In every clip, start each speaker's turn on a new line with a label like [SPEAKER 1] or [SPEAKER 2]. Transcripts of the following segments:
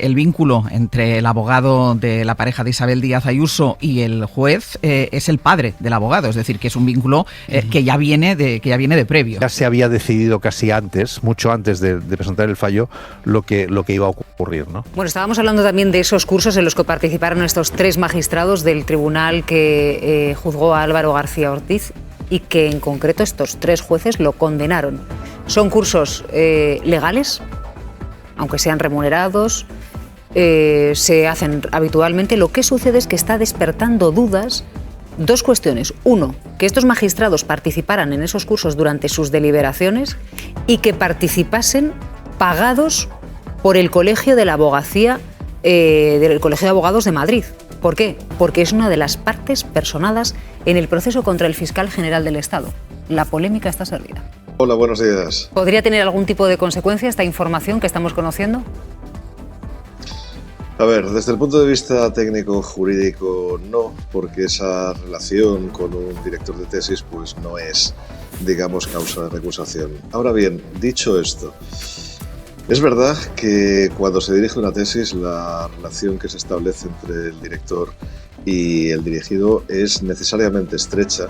[SPEAKER 1] el vínculo entre el abogado de la pareja de Isabel Díaz Ayuso y el juez es el padre del abogado, es decir, que es un vínculo que ya viene de previo.
[SPEAKER 2] Ya se había decidido casi antes, mucho antes de presentar el fallo, lo que iba a ocurrir, ¿no?
[SPEAKER 3] Bueno, estábamos hablando también de esos cursos en los que participaron estos 3 magistrados del tribunal que juzgó a Álvaro García Ortiz y que en concreto estos 3 jueces lo condenaron. Son cursos legales, aunque sean remunerados, se hacen habitualmente. Lo que sucede es que está despertando dudas. 2 cuestiones. 1, que estos magistrados participaran en esos cursos durante sus deliberaciones y que participasen pagados por el Colegio de la Abogacía, del Colegio de Abogados de Madrid. ¿Por qué? Porque es una de las partes personadas en el proceso contra el fiscal general del Estado. La polémica está servida.
[SPEAKER 4] Hola, buenos días.
[SPEAKER 3] ¿Podría tener algún tipo de consecuencia esta información que estamos conociendo?
[SPEAKER 4] A ver, desde el punto de vista técnico-jurídico no, porque esa relación con un director de tesis pues no es, digamos, causa de recusación. Ahora bien, dicho esto, es verdad que cuando se dirige una tesis la relación que se establece entre el director y el dirigido es necesariamente estrecha,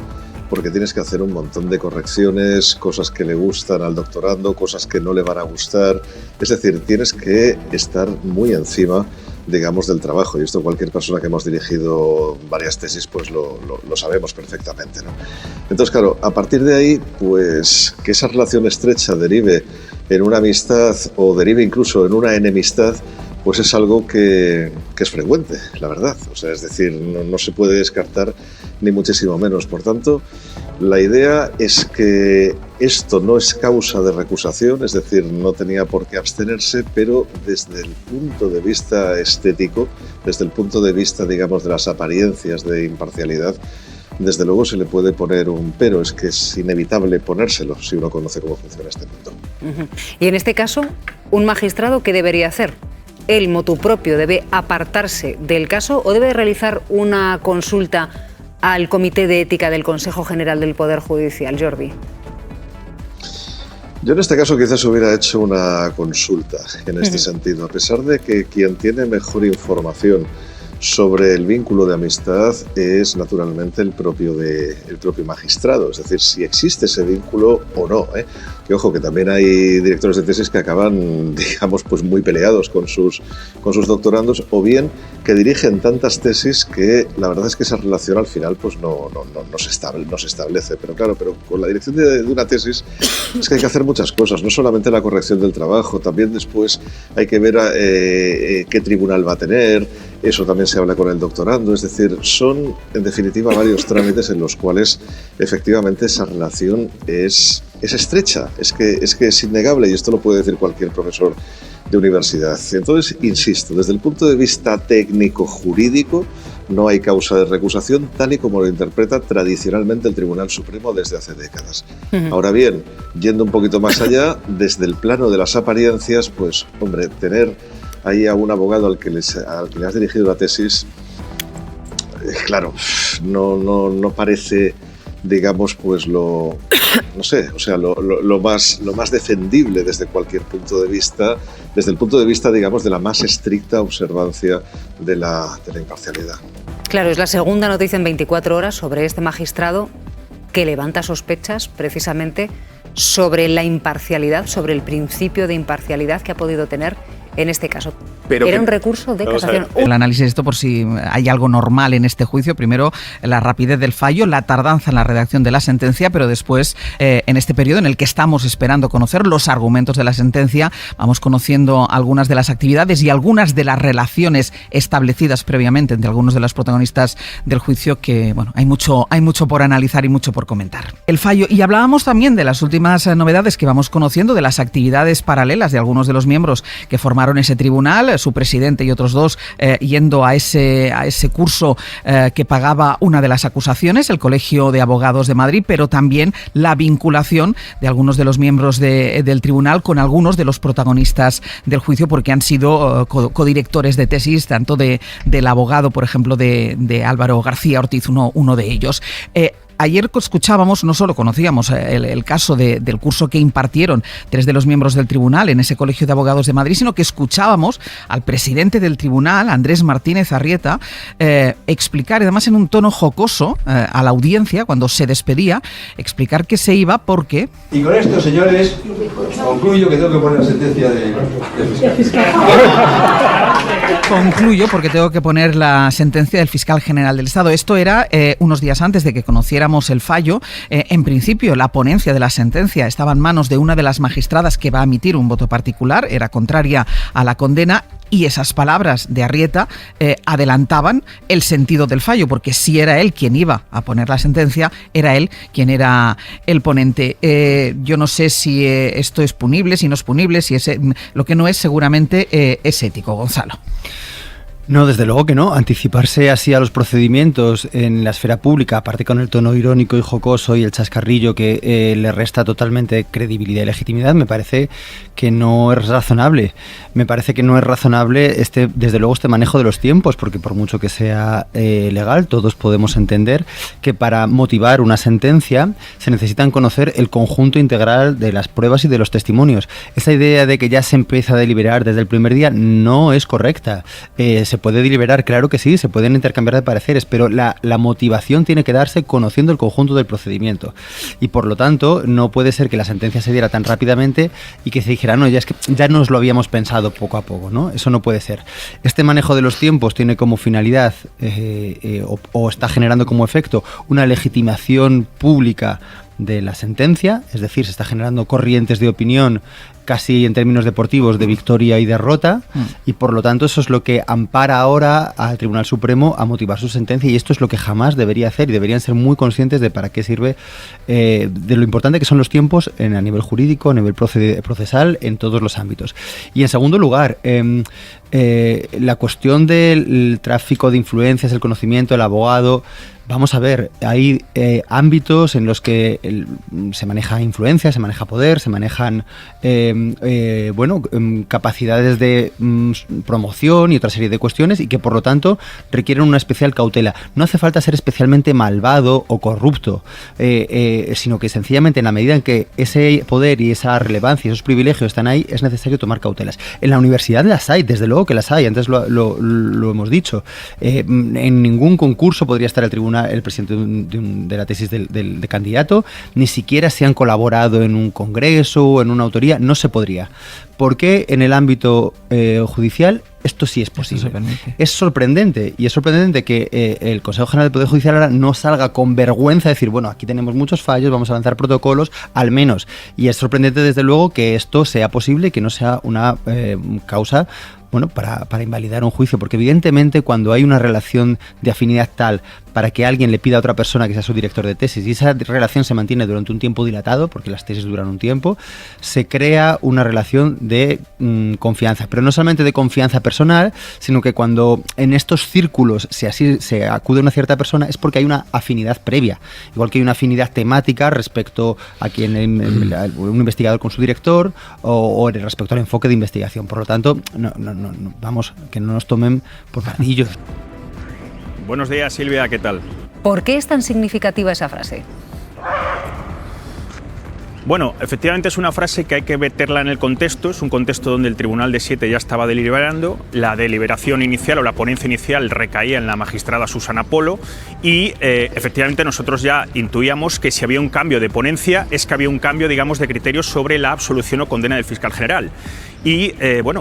[SPEAKER 4] porque tienes que hacer un montón de correcciones, cosas que le gustan al doctorando, cosas que no le van a gustar. Es decir, tienes que estar muy encima, digamos, del trabajo, y esto cualquier persona que hemos dirigido varias tesis pues lo sabemos perfectamente, ¿no? Entonces, claro, a partir de ahí, pues que esa relación estrecha derive en una amistad o derive incluso en una enemistad, pues es algo que es frecuente, la verdad. O sea, es decir, no se puede descartar ni muchísimo menos. Por tanto, la idea es que esto no es causa de recusación, es decir, no tenía por qué abstenerse, pero desde el punto de vista estético, desde el punto de vista, digamos, de las apariencias de imparcialidad, desde luego se le puede poner un pero, es que es inevitable ponérselo si uno conoce cómo funciona este mundo.
[SPEAKER 3] Y en este caso, ¿un magistrado qué debería hacer? ¿Él, motu propio, debe apartarse del caso o debe realizar una consulta al Comité de Ética del Consejo General del Poder Judicial, Jordi?
[SPEAKER 4] Yo en este caso quizás hubiera hecho una consulta en este sentido, a pesar de que quien tiene mejor información sobre el vínculo de amistad es naturalmente el propio magistrado, es decir, si existe ese vínculo o no, ¿eh? Que ojo, que también hay directores de tesis que acaban, digamos, pues muy peleados con sus doctorandos, o bien que dirigen tantas tesis que la verdad es que esa relación al final pues no se establece. Pero claro, con la dirección de una tesis es que hay que hacer muchas cosas, no solamente la corrección del trabajo, también después hay que ver qué tribunal va a tener, eso también se habla con el doctorando, es decir, son en definitiva varios trámites en los cuales efectivamente esa relación es estrecha, es que es innegable, y esto lo puede decir cualquier profesor de universidad. Entonces, insisto, desde el punto de vista técnico-jurídico no hay causa de recusación tal y como lo interpreta tradicionalmente el Tribunal Supremo desde hace décadas. Ahora bien, yendo un poquito más allá, desde el plano de las apariencias, pues hombre, tener ahí a un abogado al que le has dirigido la tesis, claro, no parece, digamos, pues lo más defendible desde cualquier punto de vista, desde el punto de vista, digamos, de la más estricta observancia de la imparcialidad.
[SPEAKER 3] Claro, es la segunda noticia en 24 horas sobre este magistrado que levanta sospechas precisamente sobre la imparcialidad, sobre el principio de imparcialidad que ha podido tener en este caso. Era un recurso de casación.
[SPEAKER 1] El análisis de esto por si hay algo normal en este juicio. Primero, la rapidez del fallo, la tardanza en la redacción de la sentencia, pero después, en este periodo en el que estamos esperando conocer los argumentos de la sentencia, vamos conociendo algunas de las actividades y algunas de las relaciones establecidas previamente entre algunos de los protagonistas del juicio, que bueno, hay mucho por analizar y mucho por comentar. El fallo, y hablábamos también de las últimas novedades que vamos conociendo, de las actividades paralelas de algunos de los miembros que formaron ese tribunal, su presidente y otros 2 yendo a ese curso que pagaba una de las acusaciones, el Colegio de Abogados de Madrid, pero también la vinculación de algunos de los miembros del tribunal con algunos de los protagonistas del juicio, porque han sido codirectores de tesis, tanto del abogado, por ejemplo, de Álvaro García Ortiz, uno de ellos. ayer escuchábamos, no solo conocíamos el caso del curso que impartieron 3 de los miembros del tribunal en ese Colegio de Abogados de Madrid, sino que escuchábamos al presidente del tribunal, Andrés Martínez Arrieta, explicar, además en un tono jocoso, a la audiencia cuando se despedía, explicar que se iba porque...
[SPEAKER 5] Y con esto, señores, concluyo que tengo que poner la sentencia del fiscal.
[SPEAKER 1] Concluyo porque tengo que poner la sentencia del fiscal general del Estado. Esto era unos días antes de que conociéramos el fallo. En principio, la ponencia de la sentencia estaba en manos de una de las magistradas que va a emitir un voto particular, era contraria a la condena, y esas palabras de Arrieta adelantaban el sentido del fallo, porque si era él quien iba a poner la sentencia, era él quien era el ponente. Yo no sé si esto es punible, si no es punible, si es lo que no es seguramente es ético, Gonzalo.
[SPEAKER 6] No, desde luego que no. Anticiparse así a los procedimientos en la esfera pública, aparte con el tono irónico y jocoso y el chascarrillo que le resta totalmente credibilidad y legitimidad, me parece que no es razonable. Me parece que no es razonable desde luego este manejo de los tiempos, porque por mucho que sea legal, todos podemos entender que para motivar una sentencia se necesitan conocer el conjunto integral de las pruebas y de los testimonios. Esa idea de que ya se empieza a deliberar desde el primer día no es correcta. ¿Se puede deliberar? Claro que sí, se pueden intercambiar de pareceres, pero la motivación tiene que darse conociendo el conjunto del procedimiento. Y por lo tanto, no puede ser que la sentencia se diera tan rápidamente y que se dijera, no, ya es que ya nos lo habíamos pensado poco a poco, ¿no? Eso no puede ser. Este manejo de los tiempos tiene como finalidad o está generando como efecto una legitimación pública de la sentencia, es decir, se está generando corrientes de opinión casi en términos deportivos de victoria y derrota, y por lo tanto eso es lo que ampara ahora al Tribunal Supremo a motivar su sentencia, y esto es lo que jamás debería hacer, y deberían ser muy conscientes de para qué sirve, de lo importante que son los tiempos a nivel jurídico, a nivel procesal, en todos los ámbitos. Y en segundo lugar, la cuestión del tráfico de influencias, el conocimiento, el abogado. Vamos a ver, hay ámbitos en los que se maneja influencia, se maneja poder, se manejan capacidades de promoción y otra serie de cuestiones, y que por lo tanto requieren una especial cautela. No hace falta ser especialmente malvado o corrupto, sino que sencillamente en la medida en que ese poder y esa relevancia y esos privilegios están ahí, es necesario tomar cautelas. En la universidad las hay, desde luego que las hay, antes lo hemos dicho. En ningún concurso podría estar el presidente de la tesis del candidato, ni siquiera si han colaborado en un congreso o en una autoría, no se podría. ¿Por qué en el ámbito judicial esto sí es posible? Es sorprendente, y es sorprendente que el Consejo General del Poder Judicial ahora no salga con vergüenza a decir, bueno, aquí tenemos muchos fallos, vamos a lanzar protocolos, al menos. Y es sorprendente desde luego que esto sea posible y que no sea una causa para invalidar un juicio, porque evidentemente cuando hay una relación de afinidad tal para que alguien le pida a otra persona que sea su director de tesis, y esa relación se mantiene durante un tiempo dilatado, porque las tesis duran un tiempo, se crea una relación de confianza, pero no solamente de confianza personal, sino que cuando en estos círculos se acude a una cierta persona es porque hay una afinidad previa, igual que hay una afinidad temática respecto a quien un investigador con su director o respecto al enfoque de investigación. Por lo tanto, vamos, que no nos tomen por pardillos.
[SPEAKER 7] Buenos días, Silvia, ¿qué tal?
[SPEAKER 3] ¿Por qué es tan significativa esa frase?
[SPEAKER 7] Bueno, efectivamente es una frase que hay que meterla en el contexto. Es un contexto donde el Tribunal de 7 ya estaba deliberando. La deliberación inicial o la ponencia inicial recaía en la magistrada Susana Polo y efectivamente nosotros ya intuíamos que si había un cambio de ponencia es que había un cambio, digamos, de criterios sobre la absolución o condena del fiscal general. Y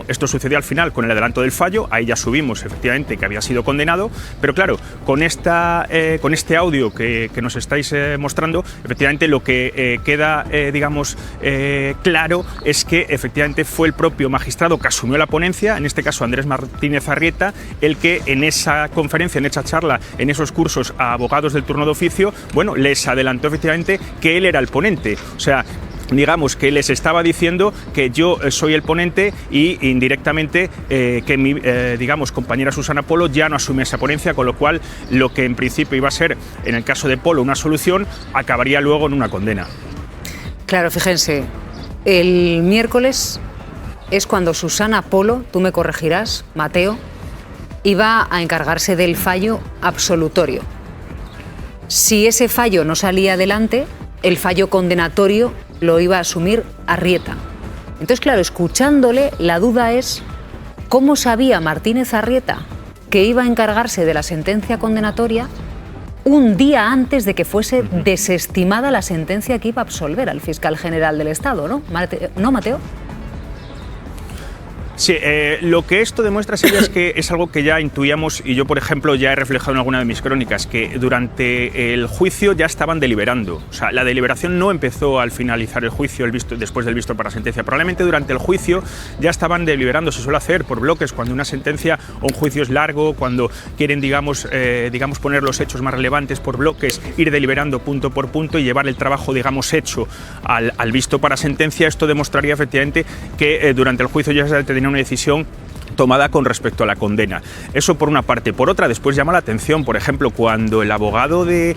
[SPEAKER 7] esto sucedió al final con el adelanto del fallo. Ahí ya subimos efectivamente que había sido condenado, pero claro, con este audio que nos estáis mostrando, efectivamente lo que queda claro es que efectivamente fue el propio magistrado que asumió la ponencia, en este caso Andrés Martínez Arrieta, el que en esa conferencia, en esa charla, en esos cursos a abogados del turno de oficio, les adelantó efectivamente que él era el ponente. O sea, digamos que les estaba diciendo que yo soy el ponente y indirectamente que mi compañera Susana Polo ya no asume esa ponencia, con lo cual lo que en principio iba a ser, en el caso de Polo, una solución, acabaría luego en una condena.
[SPEAKER 3] Claro, fíjense, el miércoles es cuando Susana Polo, tú me corregirás, Mateo, iba a encargarse del fallo absolutorio. si ese fallo no salía adelante, el fallo condenatorio lo iba a asumir Arrieta. Entonces, claro, escuchándole, la duda es cómo sabía Martínez Arrieta que iba a encargarse de la sentencia condenatoria un día antes de que fuese desestimada la sentencia que iba a absolver al fiscal general del Estado, ¿no? ¿No, Mateo?
[SPEAKER 7] Sí, lo que esto demuestra, Silvia, es que es algo que ya intuíamos, y yo, por ejemplo, ya he reflejado en alguna de mis crónicas, que durante el juicio ya estaban deliberando. O sea, la deliberación no empezó al finalizar el juicio, después del visto para sentencia. Probablemente durante el juicio ya estaban deliberando. Se suele hacer por bloques cuando una sentencia o un juicio es largo, cuando quieren, digamos, poner los hechos más relevantes por bloques, ir deliberando punto por punto y llevar el trabajo, digamos, hecho al visto para sentencia. Esto demostraría efectivamente que durante el juicio ya se tenía una decisión tomada con respecto a la condena. Eso por una parte. Por otra, después llama la atención, por ejemplo, cuando el abogado de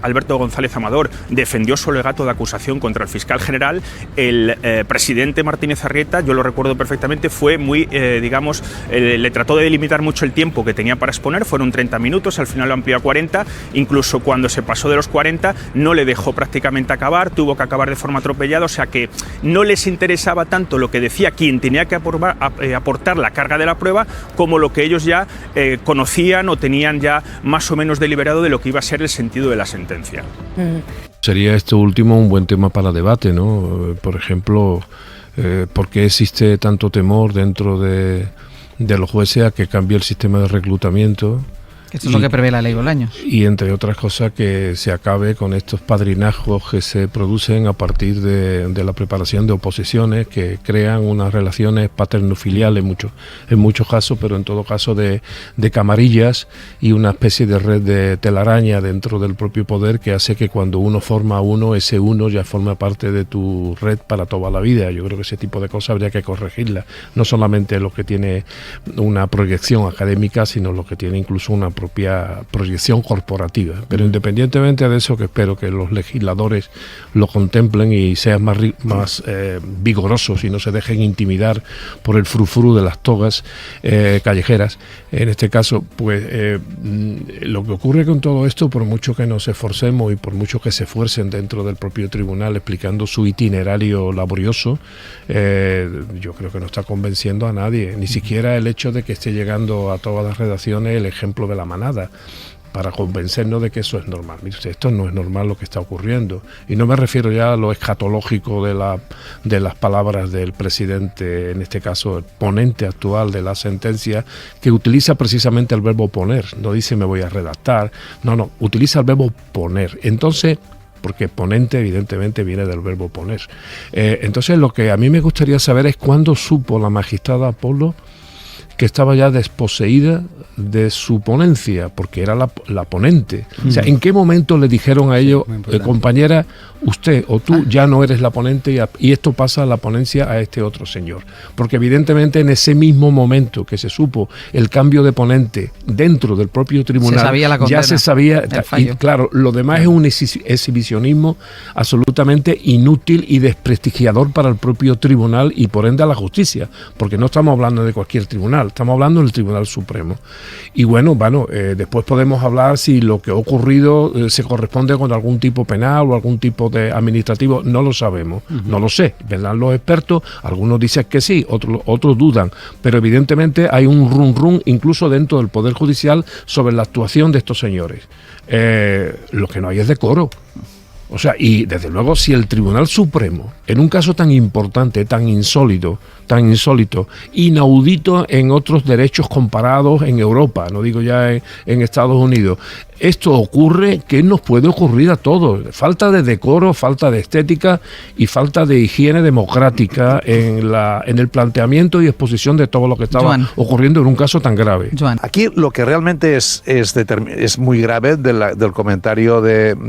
[SPEAKER 7] Alberto González Amador defendió su alegato de acusación contra el fiscal general, el presidente Martínez Arrieta, yo lo recuerdo perfectamente, fue muy, le trató de delimitar mucho el tiempo que tenía para exponer, fueron 30 minutos, al final lo amplió a 40, incluso cuando se pasó de los 40 no le dejó prácticamente acabar, tuvo que acabar de forma atropellada, o sea que no les interesaba tanto lo que decía quien tenía que aportar la carga de la prueba como lo que ellos ya conocían o tenían ya más o menos deliberado de lo que iba a ser el sentido de la sentencia.
[SPEAKER 8] Sería esto último un buen tema para debate, ¿no? Por ejemplo, ¿por qué existe tanto temor dentro de los jueces a que cambie el sistema de reclutamiento?
[SPEAKER 1] Esto es lo que prevé la ley Bolaños.
[SPEAKER 8] Y entre otras cosas que se acabe con estos padrinazgos que se producen a partir de la preparación de oposiciones que crean unas relaciones paternofiliales en muchos casos, pero en todo caso de camarillas y una especie de red de telaraña dentro del propio poder que hace que cuando uno forma a uno, ese uno ya forma parte de tu red para toda la vida. Yo creo que ese tipo de cosas habría que corregirlas, no solamente lo que tiene una proyección académica, sino lo que tiene incluso una propia proyección corporativa. Pero independientemente de eso, que espero que los legisladores lo contemplen y sean más vigorosos y no se dejen intimidar por el frufru de las togas callejeras. En este caso, pues lo que ocurre con todo esto, por mucho que nos esforcemos y por mucho que se esfuercen dentro del propio tribunal explicando su itinerario laborioso, yo creo que no está convenciendo a nadie, ni siquiera el hecho de que esté llegando a todas las redacciones el ejemplo de la manada para convencernos de que eso es normal. Mire usted, esto no es normal lo que está ocurriendo. Y no me refiero ya a lo escatológico de las palabras del presidente, en este caso el ponente actual de la sentencia, que utiliza precisamente el verbo poner. No dice me voy a redactar, no, utiliza el verbo poner. Entonces, porque ponente evidentemente viene del verbo poner. Entonces lo que a mí me gustaría saber es cuándo supo la magistrada Polo que estaba ya desposeída de su ponencia, porque era la ponente. O sea, ¿en qué momento le dijeron a ellos, compañera, usted o tú ya no eres la ponente y esto pasa a la ponencia a este otro señor? Porque evidentemente en ese mismo momento que se supo el cambio de ponente dentro del propio tribunal, ya se sabía, y claro, lo demás es un exhibicionismo absolutamente inútil y desprestigiador para el propio tribunal y por ende a la justicia, porque no estamos hablando de cualquier tribunal, estamos hablando del Tribunal Supremo. Y bueno, después podemos hablar si lo que ha ocurrido se corresponde con algún tipo penal o algún tipo de administrativo, no lo sabemos, no lo sé, vendrán los expertos, algunos dicen que sí, otros dudan, pero evidentemente hay un rum incluso dentro del Poder Judicial sobre la actuación de estos señores. Lo que no hay es decoro. O sea, y desde luego si el Tribunal Supremo, en un caso tan importante, tan insólito, inaudito en otros derechos comparados en Europa, no digo ya en Estados Unidos, esto ocurre, ¿qué nos puede ocurrir a todos? Falta de decoro, falta de estética y falta de higiene democrática en el planteamiento y exposición de todo lo que estaba ocurriendo en un caso tan grave.
[SPEAKER 2] Aquí lo que realmente es muy grave del comentario del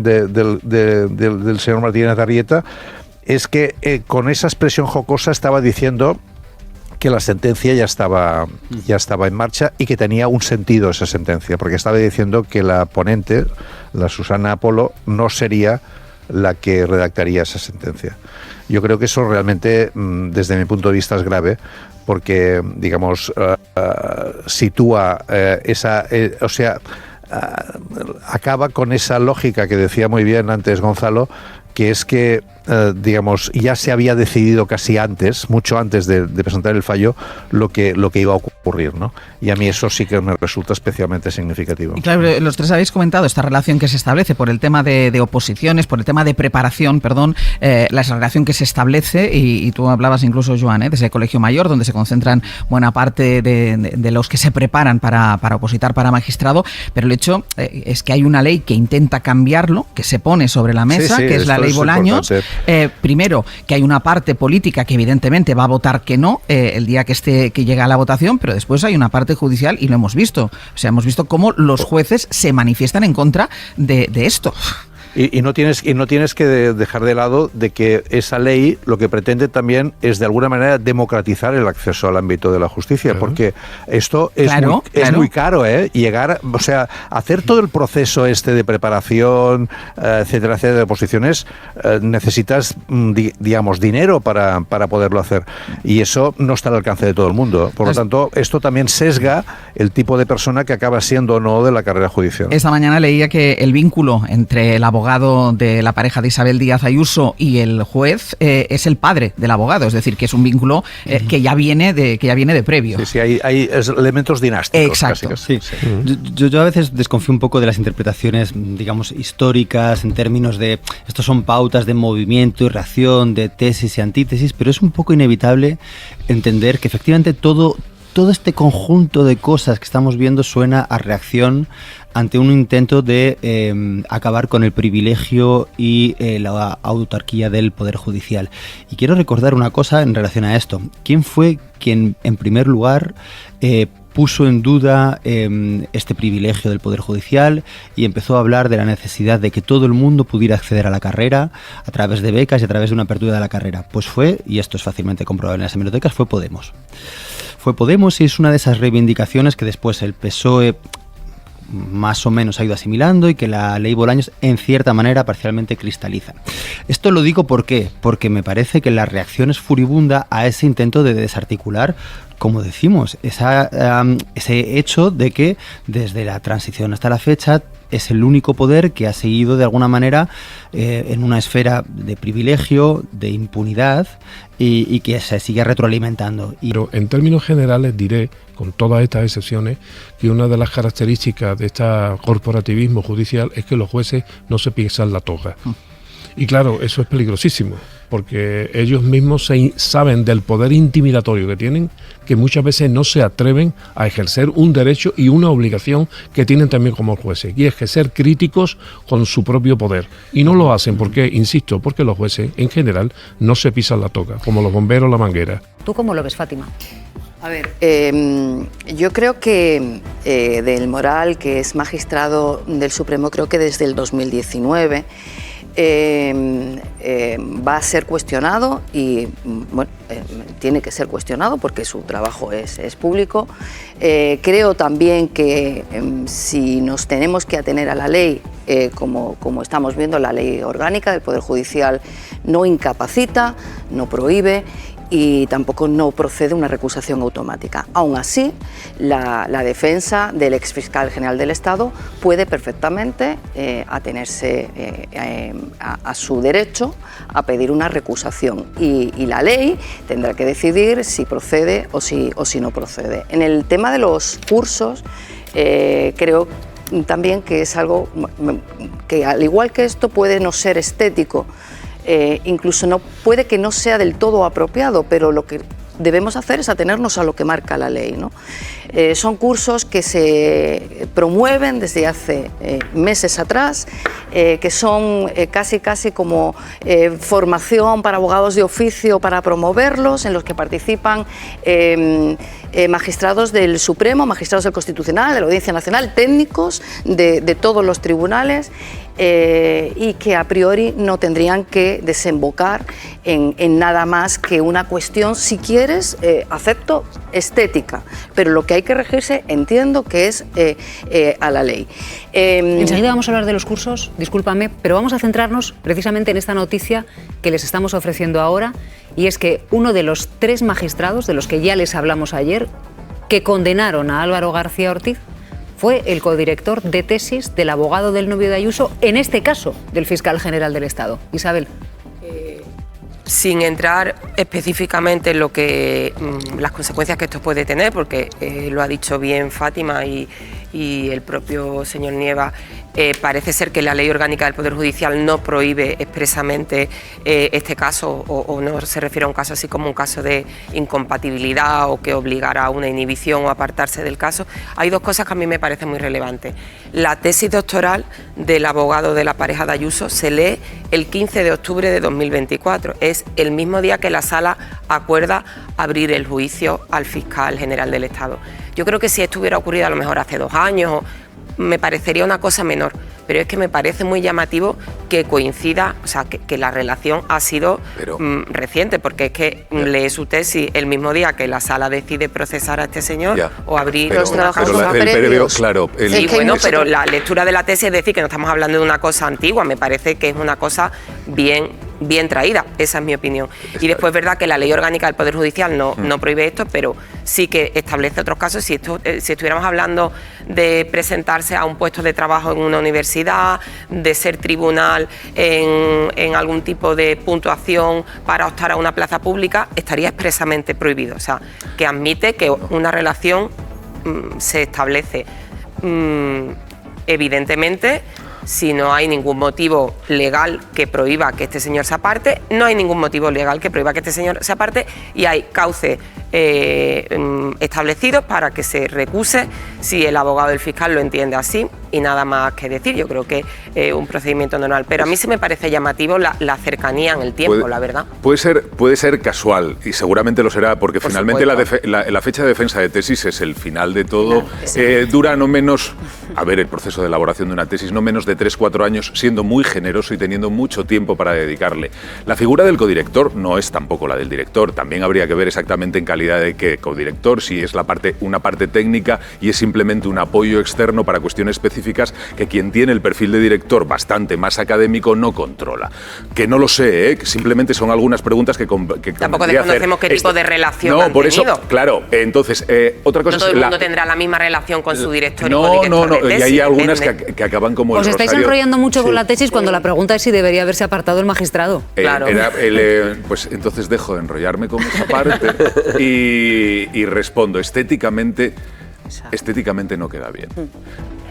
[SPEAKER 2] señor Martínez Arrieta es que con esa expresión jocosa estaba diciendo que la sentencia ya estaba en marcha y que tenía un sentido esa sentencia, porque estaba diciendo que la ponente, la Susana Polo, no sería la que redactaría esa sentencia. Yo creo que eso realmente, desde mi punto de vista, es grave, porque, digamos, sitúa acaba con esa lógica que decía muy bien antes Gonzalo, que es que, digamos, ya se había decidido casi antes, mucho antes de presentar el fallo, lo que iba a ocurrir, ¿no? Y a mí eso sí que me resulta especialmente significativo.
[SPEAKER 1] Y claro, los tres habéis comentado esta relación que se establece por el tema de oposiciones, por el tema de preparación, la relación que se establece, y tú hablabas incluso, Joan, de ese colegio mayor, donde se concentran buena parte de los que se preparan para opositar para magistrado, pero el hecho es que hay una ley que intenta cambiarlo, que se pone sobre la mesa, que es la ley Bolaños. Primero, que hay una parte política que evidentemente va a votar que no el día que llegue a la votación, pero después hay una parte judicial y lo hemos visto. O sea, hemos visto cómo los jueces se manifiestan en contra de esto.
[SPEAKER 2] Y no tienes que dejar de lado de que esa ley lo que pretende también es de alguna manera democratizar el acceso al ámbito de la justicia, porque esto es muy caro, llegar, o sea, hacer todo el proceso de preparación, etcétera, de oposiciones, necesitas, digamos, dinero para poderlo hacer, y eso no está al alcance de todo el mundo. Por lo tanto, esto también sesga el tipo de persona que acaba siendo o no de la carrera judicial.
[SPEAKER 1] Esta mañana leía que el vínculo entre el abogado de la pareja de Isabel Díaz Ayuso y el juez es el padre del abogado, es decir, que es un vínculo que ya viene de previo.
[SPEAKER 2] Sí, hay elementos dinásticos.
[SPEAKER 1] Exacto.
[SPEAKER 2] Casi.
[SPEAKER 6] Sí. Yo a veces desconfío un poco de las interpretaciones, digamos, históricas, en términos de estos son pautas de movimiento y reacción, de tesis y antítesis, pero es un poco inevitable entender que efectivamente todo este conjunto de cosas que estamos viendo suena a reacción ante un intento de acabar con el privilegio y la autarquía del Poder Judicial. Y quiero recordar una cosa en relación a esto. ¿Quién fue quien, en primer lugar, puso en duda este privilegio del Poder Judicial y empezó a hablar de la necesidad de que todo el mundo pudiera acceder a la carrera a través de becas y a través de una apertura de la carrera? Pues fue, y esto es fácilmente comprobable en las hemerotecas, fue Podemos. Fue Podemos, y es una de esas reivindicaciones que después el PSOE más o menos ha ido asimilando y que la ley Bolaños en cierta manera parcialmente cristaliza. Esto lo digo ¿por qué? Porque me parece que la reacción es furibunda a ese intento de desarticular, como decimos, ese hecho de que desde la transición hasta la fecha es el único poder que ha seguido de alguna manera en una esfera de privilegio, de impunidad y que se sigue retroalimentando.
[SPEAKER 8] Pero en términos generales diré, con todas estas excepciones, que una de las características de este corporativismo judicial es que los jueces no se piensan la toga. Y claro, eso es peligrosísimo, porque ellos mismos saben del poder intimidatorio que tienen, que muchas veces no se atreven a ejercer un derecho y una obligación que tienen también como jueces, y es que ser críticos con su propio poder. Y no lo hacen, porque, insisto, porque los jueces en general no se pisan la toga, como los bomberos la manguera.
[SPEAKER 3] ¿Tú cómo lo ves, Fátima?
[SPEAKER 9] A ver, yo creo que del Moral, que es magistrado del Supremo, creo que desde el 2019, va a ser cuestionado y bueno, tiene que ser cuestionado porque su trabajo es público. Creo también que si nos tenemos que atener a la ley, como estamos viendo, la ley orgánica del Poder Judicial no incapacita, no prohíbe y tampoco no procede una recusación automática. Aún así, la defensa del exfiscal general del Estado puede perfectamente atenerse a su derecho a pedir una recusación y la ley tendrá que decidir si procede o si no procede. En el tema de los cursos, creo también que es algo que, al igual que esto, puede no ser estético, incluso puede que no sea del todo apropiado, pero lo que debemos hacer es atenernos a lo que marca la ley, ¿no? Son cursos que se promueven desde hace meses atrás, que son casi como formación para abogados de oficio para promoverlos, en los que participan magistrados del Supremo, magistrados del Constitucional, de la Audiencia Nacional, técnicos de todos los tribunales, y que a priori no tendrían que desembocar en nada más que una cuestión, si quieres, acepto, estética, pero lo que hay que regirse, entiendo que es a la ley.
[SPEAKER 3] Enseguida vamos a hablar de los cursos, discúlpame, pero vamos a centrarnos precisamente en esta noticia que les estamos ofreciendo ahora, y es que uno de los 3 magistrados, de los que ya les hablamos ayer, que condenaron a Álvaro García Ortiz, fue el codirector de tesis del abogado del novio de Ayuso, en este caso del fiscal general del Estado. Isabel.
[SPEAKER 10] Sin entrar específicamente en lo que las consecuencias que esto puede tener, porque lo ha dicho bien Fátima y el propio señor Nieva, parece ser que la Ley Orgánica del Poder Judicial no prohíbe expresamente este caso o no se refiere a un caso así como un caso de incompatibilidad o que obligara a una inhibición o apartarse del caso. Hay dos cosas que a mí me parecen muy relevantes. La tesis doctoral del abogado de la pareja de Ayuso se lee el 15 de octubre de 2024. Es el mismo día que la Sala acuerda abrir el juicio al fiscal general del Estado. Yo creo que si esto hubiera ocurrido a lo mejor hace 2 años, me parecería una cosa menor, pero es que me parece muy llamativo que coincida, o sea, que la relación ha sido reciente, porque es que lee su tesis el mismo día que la Sala decide procesar a este señor o abrir los trabajos previos.
[SPEAKER 11] Claro,
[SPEAKER 10] sí, bueno, pero la lectura de la tesis es decir que no estamos hablando de una cosa antigua, me parece que es una cosa bien traída, esa es mi opinión. Y después es verdad que la Ley Orgánica del Poder Judicial no prohíbe esto, pero sí que establece otros casos. Si estuviéramos hablando de presentarse a un puesto de trabajo en una universidad, de ser tribunal en algún tipo de puntuación para optar a una plaza pública, estaría expresamente prohibido. O sea, que admite que una relación se establece. Evidentemente, si no hay ningún motivo legal que prohíba que este señor se aparte, no hay ningún motivo legal que prohíba que este señor se aparte y hay cauces establecidos para que se recuse si el abogado del fiscal lo entiende así y nada más que decir. Yo creo que es un procedimiento normal, pero a mí se me parece llamativo la cercanía en el tiempo, la verdad.
[SPEAKER 11] Puede ser casual y seguramente lo será porque finalmente la fecha de defensa de tesis es el final de todo. Dura no menos, el proceso de elaboración de una tesis, no menos de 3-4 años, siendo muy generoso y teniendo mucho tiempo para dedicarle. La figura del codirector no es tampoco la del director, también habría que ver exactamente en calidad de qué codirector, si es una parte técnica y es simplemente un apoyo externo para cuestiones específicas que quien tiene el perfil de director bastante más académico no controla. Que no lo sé, simplemente son algunas preguntas que
[SPEAKER 10] tampoco desconocemos qué tipo de relación han
[SPEAKER 11] por eso,
[SPEAKER 10] tenido.
[SPEAKER 11] Claro, entonces, otra cosa
[SPEAKER 10] no todo el mundo tendrá la misma relación con su director y codirector de tesis,
[SPEAKER 11] y hay algunas que acaban como
[SPEAKER 3] Os
[SPEAKER 11] el
[SPEAKER 3] estáis
[SPEAKER 11] rosario.
[SPEAKER 3] Enrollando mucho con la tesis cuando la pregunta es si debería haberse apartado el magistrado.
[SPEAKER 10] Claro.
[SPEAKER 11] Pues entonces dejo de enrollarme con esa parte y respondo. Estéticamente no queda bien.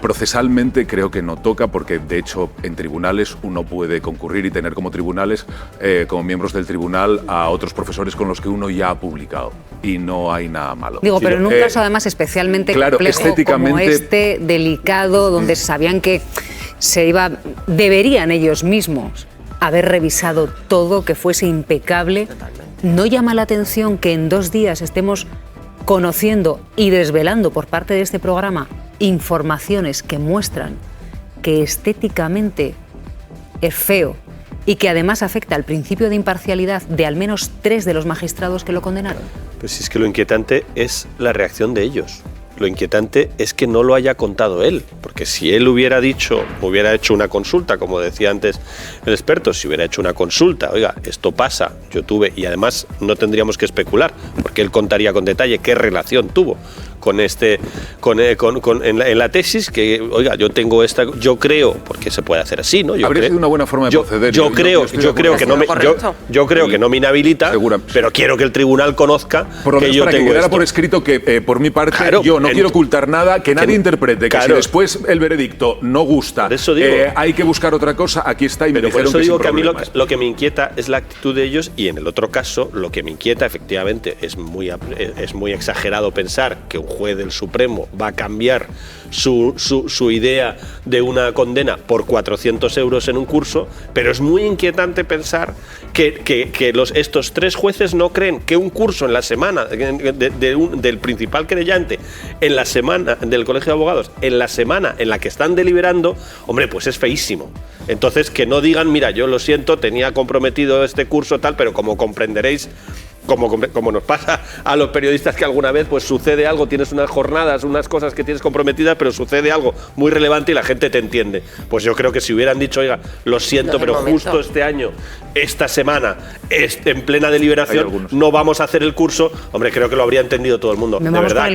[SPEAKER 11] Procesalmente creo que no toca porque de hecho en tribunales uno puede concurrir y tener como tribunales, como miembros del tribunal, a otros profesores con los que uno ya ha publicado y no hay nada malo.
[SPEAKER 3] Digo, pero en un caso además especialmente complejo como este, delicado, donde sabían que deberían ellos mismos haber revisado todo, que fuese impecable. ¿No llama la atención que en 2 días estemos conociendo y desvelando por parte de este programa informaciones que muestran que estéticamente es feo y que además afecta al principio de imparcialidad de al menos 3 de los magistrados que lo condenaron?
[SPEAKER 12] Pues si es que lo inquietante es la reacción de ellos. Lo inquietante es que no lo haya contado él, porque si él hubiera hecho una consulta, como decía antes el experto, si hubiera hecho una consulta, oiga, esto pasa, yo tuve, y además no tendríamos que especular, porque él contaría con detalle qué relación tuvo en la tesis, que oiga, yo tengo esta, yo creo, porque se puede hacer así, ¿no?
[SPEAKER 11] Habría sido una buena forma de proceder.
[SPEAKER 12] Yo creo que no me inhabilita, pero quiero que el tribunal conozca
[SPEAKER 11] por lo menos
[SPEAKER 12] que yo
[SPEAKER 11] para
[SPEAKER 12] tengo
[SPEAKER 11] que quedara
[SPEAKER 12] esto.
[SPEAKER 11] por escrito que por mi parte yo no quiero ocultar nada, que nadie interprete que si después el veredicto no gusta, hay que buscar otra cosa, aquí está y me dijeron
[SPEAKER 12] por eso digo que a mí
[SPEAKER 11] problemas.
[SPEAKER 12] lo que me inquieta es la actitud de ellos, y en el otro caso lo que me inquieta efectivamente es muy exagerado pensar que un juez del Supremo va a cambiar su idea de una condena por 400 euros en un curso, pero es muy inquietante pensar que estos 3 jueces no creen que un curso en la semana del principal querellante, en la semana del Colegio de Abogados, en la semana en la que están deliberando, hombre, pues es feísimo. Entonces, que no digan, mira, yo lo siento, tenía comprometido este curso tal, pero como comprenderéis, como nos pasa a los periodistas, que alguna vez pues sucede algo, tienes unas jornadas, unas cosas que tienes comprometidas, pero sucede algo muy relevante y la gente te entiende. Pues yo creo que si hubieran dicho, oiga, lo siento, pero justo este año, esta semana, en plena deliberación, no vamos a hacer el curso, hombre, creo que lo habría entendido todo el mundo. De verdad,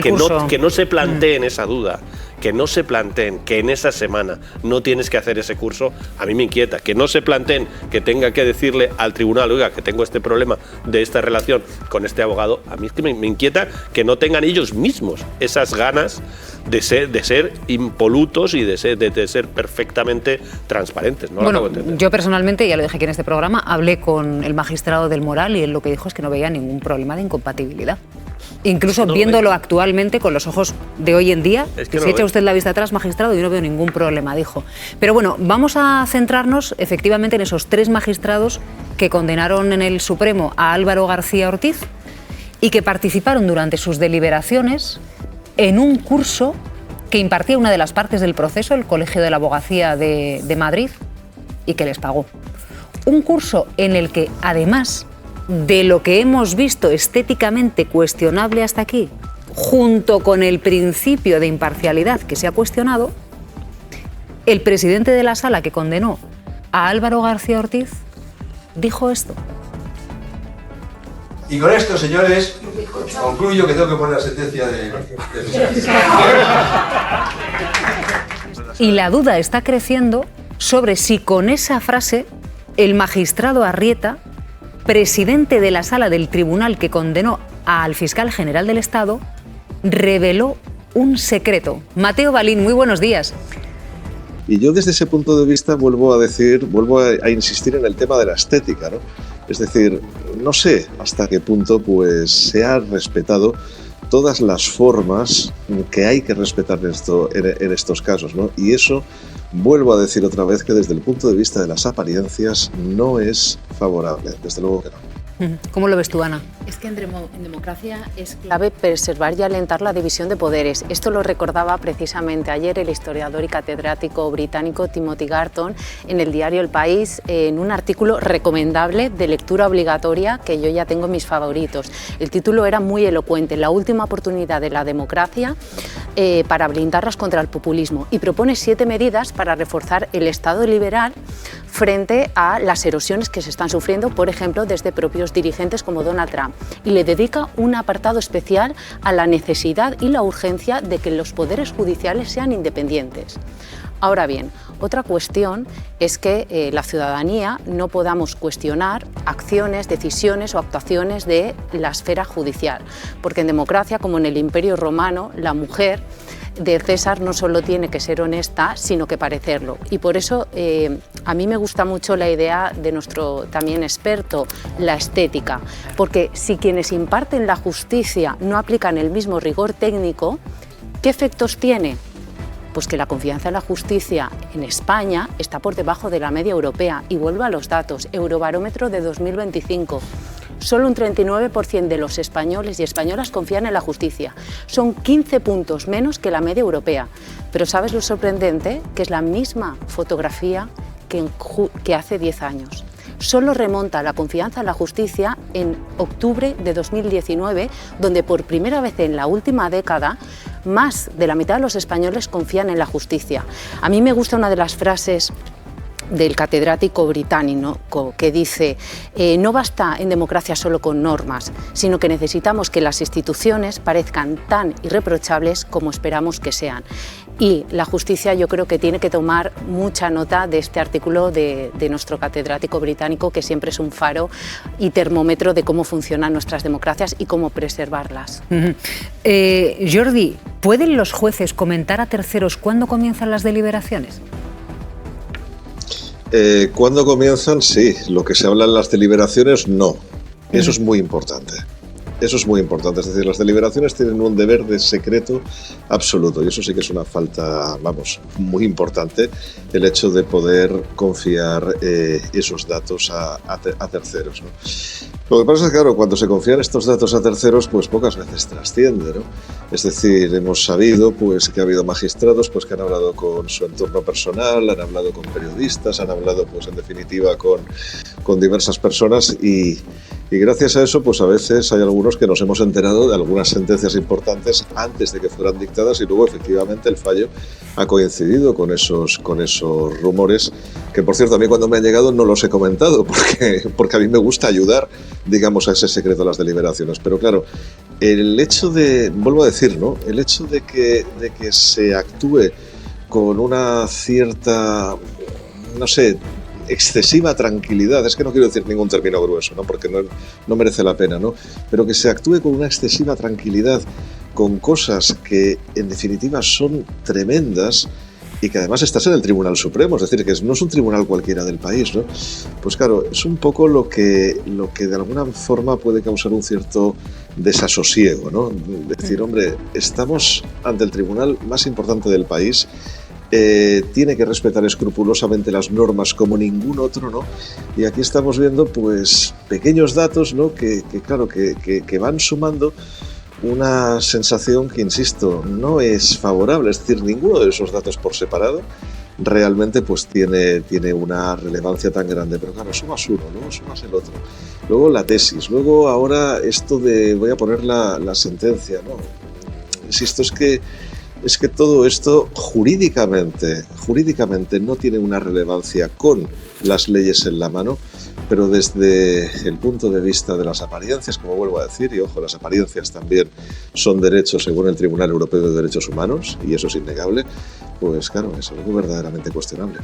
[SPEAKER 12] que no se planteen esa duda. que no se planteen que en esa semana no tienes que hacer ese curso, a mí me inquieta. Que no se planteen que tenga que decirle al tribunal, oiga, que tengo este problema de esta relación con este abogado, a mí es que me inquieta que no tengan ellos mismos esas ganas de ser impolutos y de ser perfectamente transparentes. No
[SPEAKER 3] bueno, yo personalmente, ya lo dije aquí en este programa, hablé con el magistrado del Moral y él lo que dijo es que no veía ningún problema de incompatibilidad. Incluso no, viéndolo actualmente con los ojos de hoy en día, que si echa usted la vista atrás, magistrado, yo no veo ningún problema, dijo. Pero bueno, vamos a centrarnos efectivamente en esos 3 magistrados que condenaron en el Supremo a Álvaro García Ortiz y que participaron durante sus deliberaciones en un curso que impartía una de las partes del proceso, el Colegio de la Abogacía de Madrid, y que les pagó. Un curso en el que, además de lo que hemos visto estéticamente cuestionable hasta aquí, junto con el principio de imparcialidad que se ha cuestionado, el presidente de la sala que condenó a Álvaro García Ortiz dijo esto.
[SPEAKER 5] Y con esto, señores, concluyo que tengo que poner la sentencia de...
[SPEAKER 3] Y la duda está creciendo sobre si con esa frase el magistrado Arrieta, presidente de la sala del tribunal que condenó al fiscal general del Estado, reveló un secreto. Mateo Balín, muy buenos días.
[SPEAKER 4] Y yo desde ese punto de vista vuelvo a insistir en el tema de la estética, ¿no? Es decir, no sé hasta qué punto pues se ha respetado todas las formas que hay que respetar en estos casos, ¿no? Y eso, vuelvo a decir otra vez, que desde el punto de vista de las apariencias no es favorable, desde luego que no.
[SPEAKER 3] ¿Cómo lo ves tú, Ana?
[SPEAKER 13] Es que en democracia es clave preservar y alentar la división de poderes. Esto lo recordaba precisamente ayer el historiador y catedrático británico Timothy Garton en el diario El País, en un artículo recomendable de lectura obligatoria que yo ya tengo mis favoritos. El título era muy elocuente, la última oportunidad de la democracia para blindarlas contra el populismo, y propone 7 medidas para reforzar el Estado liberal frente a las erosiones que se están sufriendo, por ejemplo, desde propios dirigentes como Donald Trump. Y le dedica un apartado especial a la necesidad y la urgencia de que los poderes judiciales sean independientes. Ahora bien, otra cuestión es que la ciudadanía no podamos cuestionar acciones, decisiones o actuaciones de la esfera judicial, porque en democracia, como en el Imperio Romano, la mujer de César no solo tiene que ser honesta, sino que parecerlo. Y por eso a mí me gusta mucho la idea de nuestro también experto, la estética, porque si quienes imparten la justicia no aplican el mismo rigor técnico, ¿qué efectos tiene? Pues que la confianza en la justicia en España está por debajo de la media europea. Y vuelvo a los datos, Eurobarómetro de 2025. Solo un 39% de los españoles y españolas confían en la justicia. Son 15 puntos menos que la media europea. Pero ¿sabes lo sorprendente? Que es la misma fotografía que hace 10 años. Solo remonta la confianza en la justicia en octubre de 2019, donde por primera vez en la última década más de la mitad de los españoles confían en la justicia. A mí me gusta una de las frases del catedrático británico que dice no basta en democracia solo con normas, sino que necesitamos que las instituciones parezcan tan irreprochables como esperamos que sean. Y la justicia yo creo que tiene que tomar mucha nota de este artículo de nuestro catedrático británico, que siempre es un faro y termómetro de cómo funcionan nuestras democracias y cómo preservarlas.
[SPEAKER 3] Jordi, ¿pueden los jueces comentar a terceros cuándo comienzan las deliberaciones?
[SPEAKER 4] ¿Cuándo comienzan? Sí. Lo que se habla en las deliberaciones, no. Eso es muy importante. Eso es muy importante. Es decir, las deliberaciones tienen un deber de secreto absoluto. Y eso sí que es una falta, vamos, muy importante, el hecho de poder confiar esos datos a terceros, ¿no? Lo que pasa es que, claro, cuando se confían estos datos a terceros, pues pocas veces trasciende, ¿no? Es decir, hemos sabido pues que ha habido magistrados pues que han hablado con su entorno personal, han hablado con periodistas, han hablado, pues en definitiva, con diversas personas y Y gracias a eso, pues a veces hay algunos que nos hemos enterado de algunas sentencias importantes antes de que fueran dictadas y luego efectivamente el fallo ha coincidido con esos rumores, que por cierto a mí cuando me han llegado no los he comentado porque a mí me gusta ayudar, digamos, a ese secreto de las deliberaciones. Pero claro, el hecho de, vuelvo a decir, ¿no? El hecho de que se actúe con una cierta, no sé, excesiva tranquilidad, es que no quiero decir ningún término grueso, ¿no? Porque no merece la pena, ¿no? Pero que se actúe con una excesiva tranquilidad, con cosas que en definitiva son tremendas y que además estás en el Tribunal Supremo, es decir, que no es un tribunal cualquiera del país, ¿no? Pues claro, es un poco lo que de alguna forma puede causar un cierto desasosiego, ¿no? Decir, hombre, estamos ante el tribunal más importante del país, tiene que respetar escrupulosamente las normas como ningún otro, ¿no? Y aquí estamos viendo pues pequeños datos, ¿no? que van sumando una sensación que, insisto, no es favorable. Es decir, ninguno de esos datos por separado realmente pues tiene una relevancia tan grande. Pero claro, sumas uno, luego sumas el otro. Luego la tesis, luego ahora esto de voy a poner la sentencia, ¿no? Insisto, es que todo esto jurídicamente no tiene una relevancia con las leyes en la mano, pero desde el punto de vista de las apariencias, como vuelvo a decir, y ojo, las apariencias también son derechos según el Tribunal Europeo de Derechos Humanos, y eso es innegable, pues claro, es algo verdaderamente cuestionable.